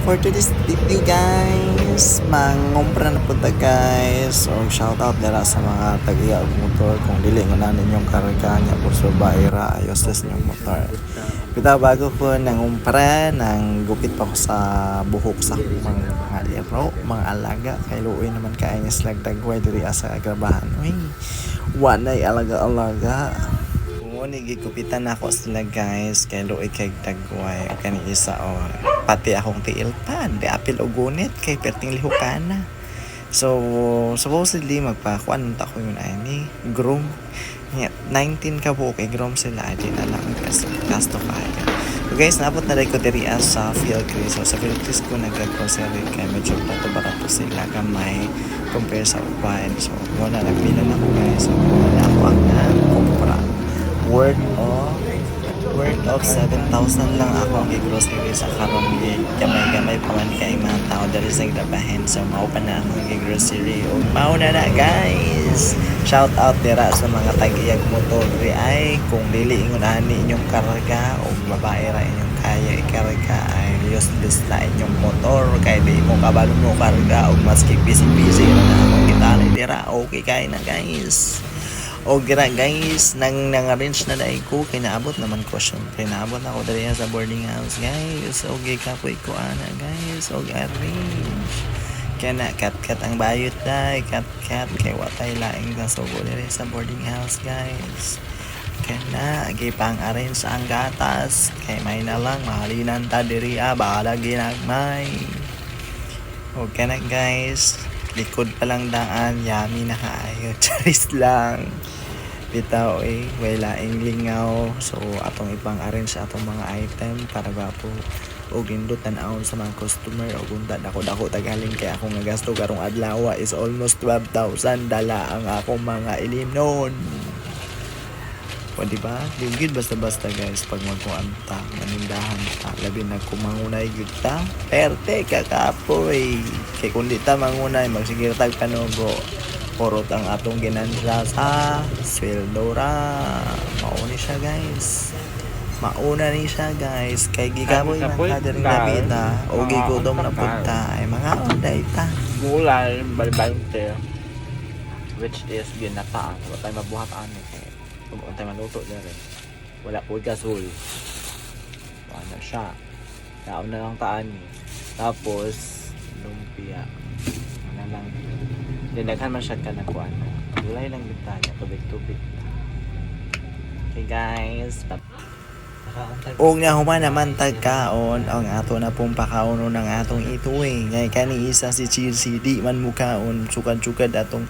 For today's video guys, mangumpra na po ta guys. O shoutout nila sa mga tagiya og motor kung dili mo na ninyong karga niya por subaira ayos tas ninyong motor. Kita bago ko nangumpra nang gupit pa ko sa buhok sa mga lero, mga alaga kay luoy naman kay slag dagway diri sa grabahan. Uy, wanay alaga-alaga. Ni gigupitan ako sila guys kay luoy kay dagway kani isa o pati akong tiil pa di apil og gunit kay perting lihukana. So supposedly magpakuan ta ko yun ay ni groom 19 ka po kay groom sila ay di na lang kasi gasto kaya. So guys, naabot na rin ko diri sa Philcris. So sa Philcris ko nag-grocery kay medyo barato sila kamay compare sa upahan. So muna nagbilan ako guys. So muna ako ang kumpra worth of 7,000 lang ako ang grocery sa karon gamay-gamay pa man kay mga tao dali sa grabahan. So mao pa na akong grocery o mao na guys. Shout out dira sa mga tag-iyag motor ay kung dili ingon ani inyong karga o babae ra inyong kaya ikarga ay useless na inyong motor kay di mo kabalo mo karga o maski busy na akong gitara dira okay kay na guys. O gira guys, nang-arrange na dahil ko, kinaabot naman ko syempre, naabot ako dali sa boarding house guys, o gikapoy ko ana guys, o arrange kaya na kat ang bayot dahil, kat kay watay laing na so dali sa boarding house guys, kaya na gipang arrange ang gatas, kay may na lang, mahalinan ta diri bahala ginagmay, o kaya na guys, likod pa lang daan, yummy na kaayo, charis lang bitaw wala lingaw. So atong ipang arrange atong mga item para gapo og indot tan-awon sa mga customer og unta dako tagaling kay ako nga gasto karong adlaw is almost 12,000 dala ang akong mga ilinon. O diba? Di basta-basta guys pag magkuanta manindahan ta labi na kumangunay gyud ta perte kakapoy kay kun di ta mangunay magsigir tag panugo porot ang atong ginansya sa Swildora. Mauna siya guys kay gigaboy ng kadaring labita o gigudom na punta ay mga onday ta gulay balbante which is ginataan wala tayo mabuhat ani kay kung tayo maluto dere wala po gasol ano siya daon na lang taan tapos lumpia ano lang dinaghan man siya ka na kuan gulay lang bitanya tubig okay guys og nahuman naman tagkaon ang ato na pong pakauno ng atong ituwing ngay kani isa si Chelsea di man mukaon sukad-sukad atong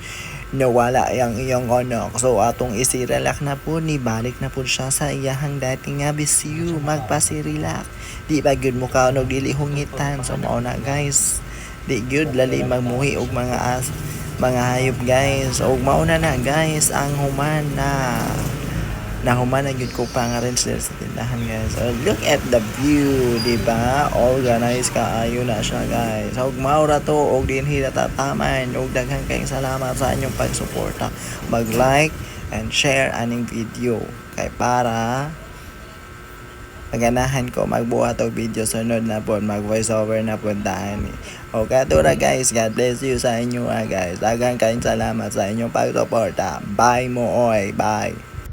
nawala yang iyong anak so atong isirelak na po ni balik na po siya sa iyahang dating nga bisyu magpasirelak di ba gyud mukaon og dili hungitan so mao na guys di gyud lali magmuhi og mga hayop guys og mauna na guys ang human na gyud ko pang-arrange sa tindahan guys. Look at the view, diba? Organized kaayo na siya guys. Og maura to og dinhi natataman og daghan kayong salamat sa inyong pagsuporta. Mag-like and share aning video kay para ganahan ko magbuhat og video sunod na po mag voice over na po daan o katura guys. God bless you sa inyo guys. Daghang kayong salamat sa inyong pagsuporta. Bye mo bye.